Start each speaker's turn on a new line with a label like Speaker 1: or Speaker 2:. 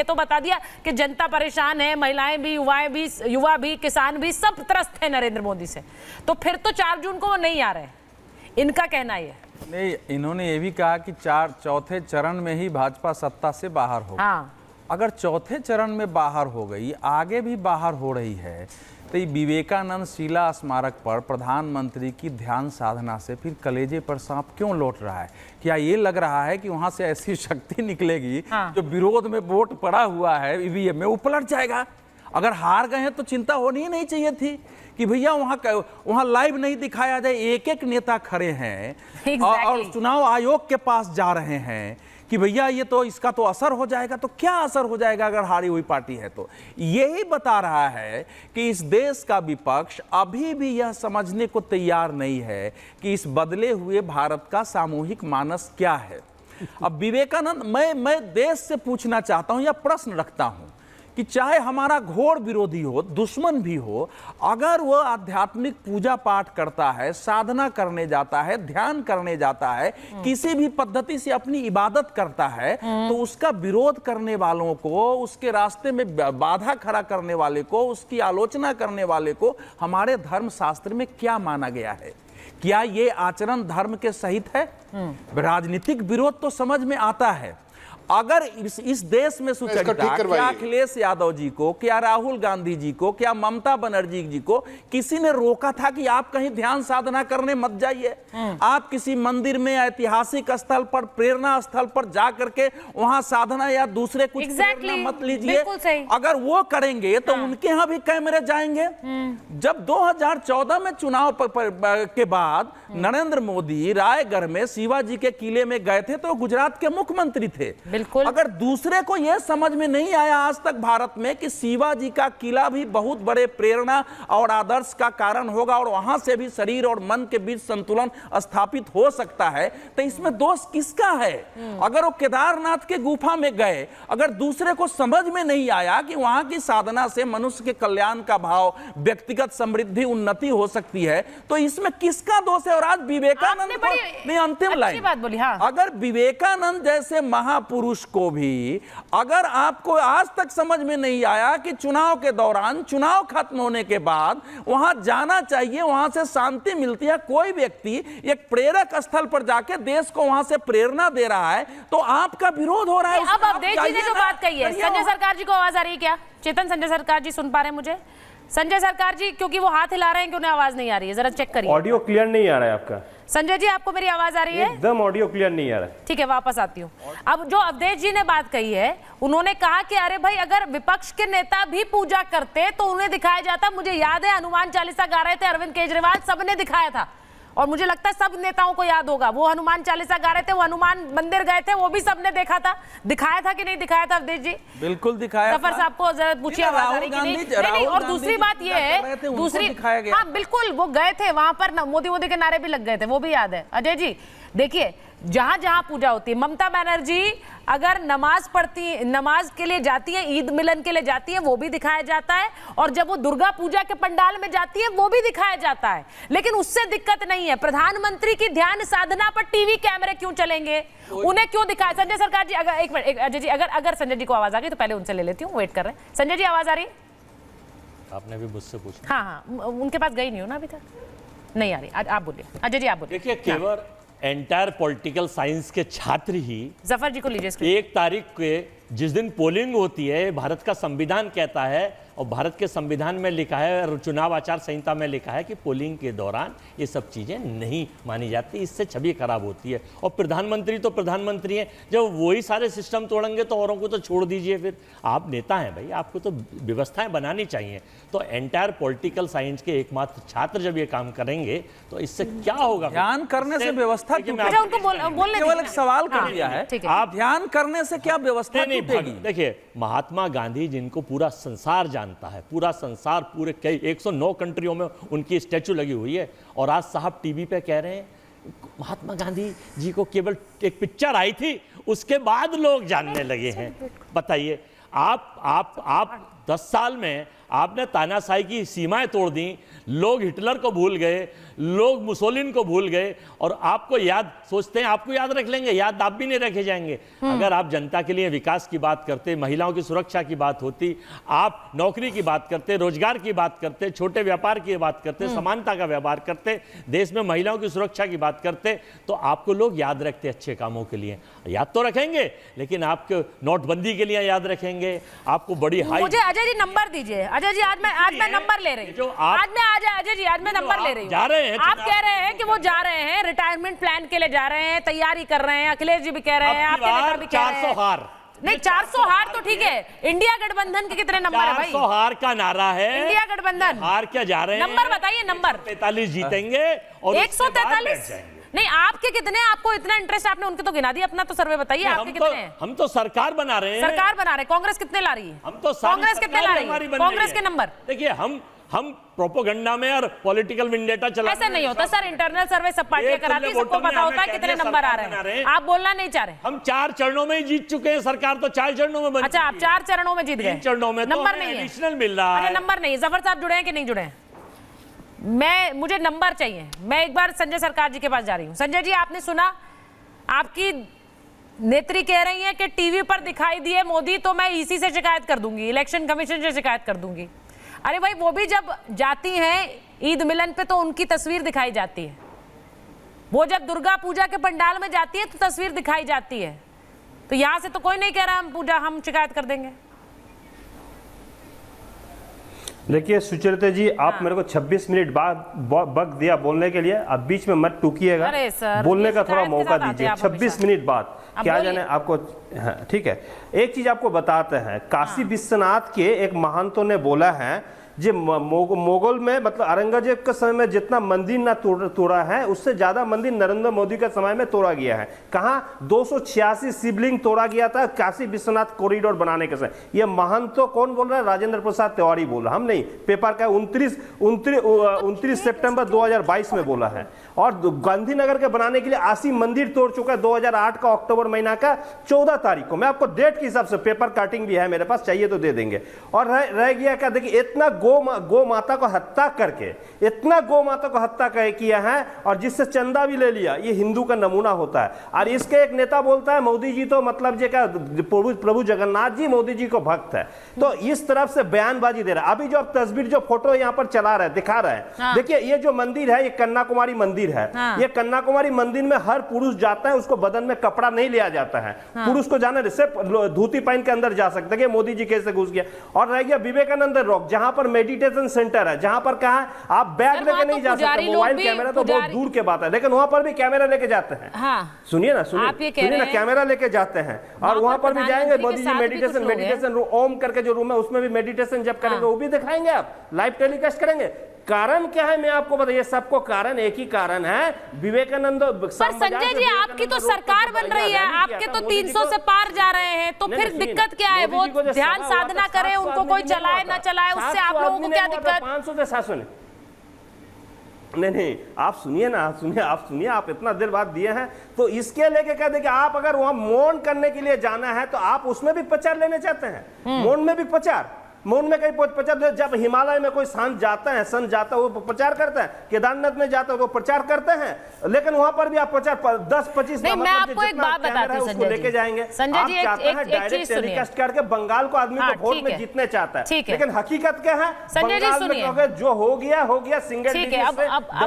Speaker 1: ये तो बता दिया कि जनता परेशान है, महिलाएं भी, युवा भी, किसान भी, सब त्रस्त है नरेंद्र मोदी से। तो फिर तो 4 जून को वो नहीं आ रहे, इनका कहना ये
Speaker 2: नहीं। इन्होंने ये भी कहा कि चौथे चरण में ही भाजपा सत्ता से बाहर हो।
Speaker 1: हाँ,
Speaker 2: अगर चौथे चरण में बाहर हो गई, आगे भी बाहर हो रही है, तो ये विवेकानंद शिला स्मारक पर प्रधानमंत्री की ध्यान साधना से फिर कलेजे पर सांप क्यों लौट रहा है? क्या ये लग रहा है कि वहां से ऐसी शक्ति निकलेगी जो विरोध में वोट पड़ा हुआ है ईवीएम में, वो पलट जाएगा? अगर हार गए हैं तो चिंता होनी ही नहीं चाहिए थी कि भैया वहां लाइव नहीं दिखाया जाए। एक एक नेता खड़े हैं और चुनाव आयोग के पास जा रहे हैं कि भैया ये तो इसका तो असर हो जाएगा। तो क्या असर हो जाएगा अगर हारी हुई पार्टी है? तो यही बता रहा है कि इस देश का विपक्ष अभी भी यह समझने को तैयार नहीं है कि इस बदले हुए भारत का सामूहिक मानस क्या है। अब विवेकानंद, मैं देश से पूछना चाहता हूं या प्रश्न रखता हूं कि चाहे हमारा घोर विरोधी हो, दुश्मन भी हो, अगर वह आध्यात्मिक पूजा पाठ करता है, साधना करने जाता है, ध्यान करने जाता है, किसी भी पद्धति से अपनी इबादत करता है, तो उसका विरोध करने वालों को, उसके रास्ते में बाधा खड़ा करने वाले को, उसकी आलोचना करने वाले को हमारे धर्म शास्त्र में क्या माना गया है? क्या ये आचरण धर्म के सहित है? राजनीतिक विरोध तो समझ में आता है। अगर इस देश में सुचरिता क्या अखिलेश यादव जी को, क्या राहुल गांधी जी को, क्या ममता बनर्जी जी को किसी ने रोका था कि आप कहीं ध्यान साधना करने मत जाइए? आप किसी मंदिर में, ऐतिहासिक स्थल पर, प्रेरणा स्थल पर जा करके वहां साधना या दूसरे कुछ प्रेरणा मत लीजिए। अगर वो करेंगे तो उनके यहां भी कैमरे जाएंगे। जब 2014 में चुनाव के बाद नरेंद्र मोदी रायगढ़ में शिवाजी के किले में गए थे तो गुजरात के मुख्यमंत्री थे। अगर दूसरे को यह समझ में नहीं आया आज तक भारत में कि शिवाजी का किला भी बहुत बड़े प्रेरणा और आदर्श का कारण होगा और वहां से भी शरीर और मन के बीच संतुलन स्थापित हो सकता है, तो इसमें दोष किसका है? अगर वो केदारनाथ के गुफा में गए, अगर दूसरे को समझ में नहीं आया कि वहां की साधना से मनुष्य के कल्याण का भाव, व्यक्तिगत समृद्धि, उन्नति हो सकती है, तो इसमें किसका दोष है? और आज विवेकानंद ने अंतिम लाइन बात बोली। अगर विवेकानंद जैसे महापुरुष को भी अगर आपको आज तक समझ में नहीं आया कि चुनाव के दौरान, चुनाव खत्म होने के बाद वहां जाना चाहिए, वहां से शांति मिलती है, कोई व्यक्ति एक प्रेरक स्थल पर जाके देश को वहां से प्रेरणा दे रहा है, तो आपका विरोध हो रहा है।
Speaker 1: अब अवधेश जी ने जो बात कही है, संजय सरकार जी को आवाज आ रही है क्या? चेतन, संजय सरकार जी सुन पा रहे हैं मुझे? संजय सरकार जी, क्योंकि वो हाथ हिला रहे हैं कि उन्हें आवाज नहीं आ रही है, जरा चेक करिए।
Speaker 3: ऑडियो क्लियर नहीं आ रहा है आपका।
Speaker 1: संजय जी, आपको मेरी आवाज आ रही है?
Speaker 3: एकदम ऑडियो क्लियर नहीं आ रहा है।
Speaker 1: ठीक है, वापस आती हूँ। अब जो अवधेश जी ने बात कही है, उन्होंने कहा कि अरे भाई, अगर विपक्ष के नेता भी पूजा करते तो उन्हें दिखाया जाता। मुझे याद है हनुमान चालीसा गा रहे थे अरविंद केजरीवाल, सबने दिखाया था, और मुझे लगता है सब नेताओं को याद होगा। वो हनुमान चालीसा गा रहे थे, वो हनुमान मंदिर गए थे, वो भी सबने देखा था। दिखाया था कि नहीं दिखाया था अवधेश जी?
Speaker 2: बिल्कुल दिखाया।
Speaker 1: जफर साहब को जरा पूछिए आवाज आ रही कि नहीं। और दूसरी बात ये है, दूसरी, हाँ बिल्कुल, वो गए थे वहां पर, मोदी के नारे भी लग गए थे, वो भी याद है। अजय जी देखिए, जहां जहां पूजा होती है, ममता बनर्जी अगर नमाज पढ़ती, नमाज के लिए जाती है, ईद मिलन के लिए जाती है, वो भी दिखाया जाता है, और जब वो दुर्गा पूजा के पंडाल में जाती है वो भी दिखाया जाता है। लेकिन उससे दिक्कत नहीं है। प्रधानमंत्री की ध्यान साधना पर टीवी कैमरे क्यों चलेंगे? उन्हें क्यों दिखाया? संजय सरकार जी, अगर एक मिनट, अजय जी, अगर संजय जी को आवाज आ गई तो पहले उनसे ले लेती हूँ, वेट कर रहे हैं। संजय जी, आवाज आ रही है?
Speaker 4: आपने भी मुझसे पूछा।
Speaker 1: हाँ, उनके पास गई नहीं हो ना अभी तक, नहीं आ रही। आप बोलिए अजय जी, आप बोलिए।
Speaker 4: देखिए, केवल एंटायर पॉलिटिकल साइंस के छात्र ही
Speaker 1: जफर जी को लीजिए।
Speaker 4: 1 तारीख के जिस दिन पोलिंग होती है, भारत का संविधान कहता है, और भारत के संविधान में लिखा है, चुनाव आचार संहिता में लिखा है कि पोलिंग के दौरान ये सब चीज़ें नहीं मानी जाती, इससे छवि खराब होती है। और प्रधानमंत्री तो प्रधानमंत्री हैं, जब वही सारे सिस्टम तोड़ेंगे तो औरों को तो छोड़ दीजिए। फिर आप नेता हैं भाई, आपको तो व्यवस्थाएं बनानी चाहिए। तो एंटायर पॉलिटिकल साइंस के एकमात्र छात्र जब ये काम करेंगे तो इससे क्या होगा?
Speaker 2: ध्यान करने से व्यवस्था
Speaker 1: उनको बोलने
Speaker 2: केवल एक सवाल कर दिया है, आप ध्यान करने से क्या व्यवस्था टूटेगी?
Speaker 4: देखिए, महात्मा गांधी जिनको पूरा संसार जानता है, पूरा संसार, पूरे कई 109 कंट्रियों में उनकी स्टैचू लगी हुई है, और आज साहब टीवी पे कह रहे हैं महात्मा गांधी जी को केवल एक पिक्चर आई थी, उसके बाद लोग जानने लगे हैं। बताइए, आप 10 साल में आपने तानाशाही की सीमाएं तोड़ दी, लोग हिटलर को भूल गए, लोग मुसोलिन को भूल गए, और आपको याद सोचते हैं आपको याद रख लेंगे, याद आप भी नहीं रखे जाएंगे। अगर आप जनता के लिए विकास की बात करते, महिलाओं की सुरक्षा की बात होती, आप नौकरी की बात करते, रोजगार की बात करते, छोटे व्यापार की बात करते, समानता का व्यवहार करते, देश में महिलाओं की सुरक्षा की बात करते, तो आपको लोग याद रखते अच्छे कामों के लिए। याद तो रखेंगे, लेकिन आपको नोटबंदी के लिए याद रखेंगे, आपको बड़ी हाई।
Speaker 1: मुझे अजय जी नंबर दीजिए। अजय जी आज मैं नंबर ले रही हूँ, अजय जी आज मैं नंबर ले रही हूँ।
Speaker 4: जा रहे हैं,
Speaker 1: आप कह रहे हैं कि वो जा रहे हैं, रिटायरमेंट प्लान के लिए जा रहे हैं, तैयारी कर रहे हैं, अखिलेश जी भी कह रहे हैं, आपके नेता भी कह रहे हैं
Speaker 4: 400 हार।
Speaker 1: नहीं 400 हार तो ठीक है, इंडिया गठबंधन के कितने नंबर है भाई?
Speaker 4: 400 हार का नारा है,
Speaker 1: इंडिया गठबंधन
Speaker 4: हार क्या जा रहे हैं?
Speaker 1: नंबर बताइए, नंबर
Speaker 4: 143 जीतेंगे और
Speaker 1: 143। नहीं आपके कितने, आपको इतना इंटरेस्ट, आपने उनके तो गिना दिया, अपना तो सर्वे बताइए आपके कितने हैं?
Speaker 4: हम तो सरकार बना रहे हैं,
Speaker 1: सरकार बना रहे हैं। कांग्रेस कितने ला रही है?
Speaker 4: हम तो
Speaker 1: कांग्रेस कितने ला रही है? कांग्रेस के नंबर
Speaker 4: देखिए, हम प्रोपोगंडा में और पॉलिटिकल विंडेटा चला,
Speaker 1: ऐसा नहीं होता सर। इंटरनल सर्वे सब पार्टियां कराती है, सबको पता होता है कितने नंबर आ रहे हैं। आप बोलना नहीं चाह रहे।
Speaker 4: हम 4 चरणों में ही जीत चुके हैं, सरकार तो 4 चरणों में बनी।
Speaker 1: अच्छा, आप 4 चरणों में जीत गए।
Speaker 4: 3 चरणों में
Speaker 1: नंबर नहीं है,
Speaker 4: एडिशनल मिल रहा है।
Speaker 1: नंबर नहीं। जफर साहब जुड़े हैं कि नहीं जुड़े हैं? मुझे नंबर चाहिए। मैं एक बार संजय सरकार जी के पास जा रही हूँ। संजय जी, आपने सुना, आपकी नेत्री कह रही है कि टीवी पर दिखाई दिए मोदी तो मैं ईसी से शिकायत कर दूंगी, इलेक्शन कमीशन से शिकायत कर दूंगी। अरे भाई, वो भी जब जाती हैं ईद मिलन पे तो उनकी तस्वीर दिखाई जाती है, वो जब दुर्गा पूजा के पंडाल में जाती है तो तस्वीर दिखाई जाती है। तो यहां से तो कोई नहीं कह रहा हम शिकायत कर देंगे।
Speaker 3: देखिए सुचरिता जी, आप मेरे को 26 मिनट बाद वक्त दिया बोलने के लिए, अब बीच में मत टूकिएगा,
Speaker 1: अरे सर,
Speaker 3: बोलने का थोड़ा
Speaker 1: शिकायत के
Speaker 3: मौका
Speaker 1: साथ आते
Speaker 3: दीजिए।
Speaker 1: हैं आप
Speaker 3: 26
Speaker 1: हमेशा।
Speaker 3: मिनट बाद क्या जाने आपको। हाँ, ठीक है, एक चीज आपको बताते हैं, काशी विश्वनाथ के एक महंतों ने बोला है जो मोगल में, मतलब औरंगजेब के समय में जितना मंदिर ना तोड़ा है, उससे ज्यादा मंदिर नरेंद्र मोदी के समय में तोड़ा गया है। कहाँ 286 शिवलिंग तोड़ा गया था काशी विश्वनाथ कॉरिडोर बनाने के समय। ये महंत तो कौन बोल रहा है? राजेंद्र प्रसाद तिवारी बोल रहा, हम नहीं। पेपर का 29 सितंबर 2022 में बोला है। और गांधीनगर के बनाने के लिए 80 मंदिर तोड़ चुका है 2008 का अक्टूबर महीना का 14 तारीख को। मैं आपको डेट के हिसाब से, पेपर कटिंग भी है मेरे पास, चाहिए तो दे देंगे। और रह गया क्या, देखिए, इतना गौ माता को हत्या करके, इतना गौ माता को हत्या किया है, और जिससे चंदा भी ले लिया, ये हिंदू का नमूना होता है। और इसके एक नेता बोलता है मोदी जी तो मतलब जे क्या, प्रभु जगन्नाथ जी मोदी जी को भक्त है। तो इस तरफ से बयानबाजी दे रहा है। अभी जो आप तस्वीर, जो फोटो यहाँ पर चला रहा है, दिखा रहा है,
Speaker 1: हाँ।
Speaker 3: देखिए ये जो मंदिर है, ये कन्याकुमारी मंदिर है।
Speaker 1: हाँ।
Speaker 3: ये कन्याकुमारी मंदिर में हर पुरुष जाता है, उसको बदन में कपड़ा नहीं लिया जाता है। हाँ। पुरुष को जाने सिर्फ धोती पहन के अंदर जा सकते हैं। मोदी जी कैसे घुस गया। और रह गया विवेकानंद रॉक, जहां पर मेडिटेशन सेंटर है, जहां पर कहा आप बैग लेके नहीं जा सकते, मोबाइल कैमरा तो बहुत दूर के बात है, लेकिन वहां पर भी कैमरा लेके जाते हैं।
Speaker 1: हाँ।
Speaker 3: सुनिए ना, सुनिए ना, कैमरा लेके जाते हैं और वहां पर भी जाएंगे। मोदी जी मेडिटेशन ओम करके जो रूम है उसमें भी मेडिटेशन जब करेंगे वो भी दिखाएंगे, आप लाइव टेलीकास्ट करेंगे। कारण क्या है मैं आपको बताइए, सबको कारण एक ही कारण है, विवेकानंद।
Speaker 1: पर संजय जी, आपकी तो सरकार बन रही है, आपके तो 300 से पार जा रहे हैं, तो फिर दिक्कत क्या है? वो ध्यान साधना करे, उनको कोई चलाए ना चलाए, उससे आप लोगों को क्या दिक्कत?
Speaker 3: 500 से 700 नहीं, आप सुनिए ना, आप इतना देर बाद दिए हैं, तो इसके लेके कह दे कि आप अगर वहां मौन करने के लिए जाना है तो आप उसमें भी प्रचार लेने चाहते हैं। मौन में भी प्रचार, मौन में कहीं प्रचार। जब हिमालय में कोई संत जाता है वो प्रचार करता है, केदारनाथ में जाता है वो प्रचार करते हैं, लेकिन वहां पर भी आप प्रचार 10-25
Speaker 1: नहीं, मैं आपको एक बात बताती हूँ संजय जी,
Speaker 3: लेके जाएंगे।
Speaker 1: संजय जी, एक चीज सुनिए,
Speaker 3: टेलीकास्ट करके बंगाल को आदमी को वोट में जीतने चाहता है, लेकिन हकीकत क्या है?
Speaker 1: संजय जी सुनिए,
Speaker 3: जो हो गया सिंगल।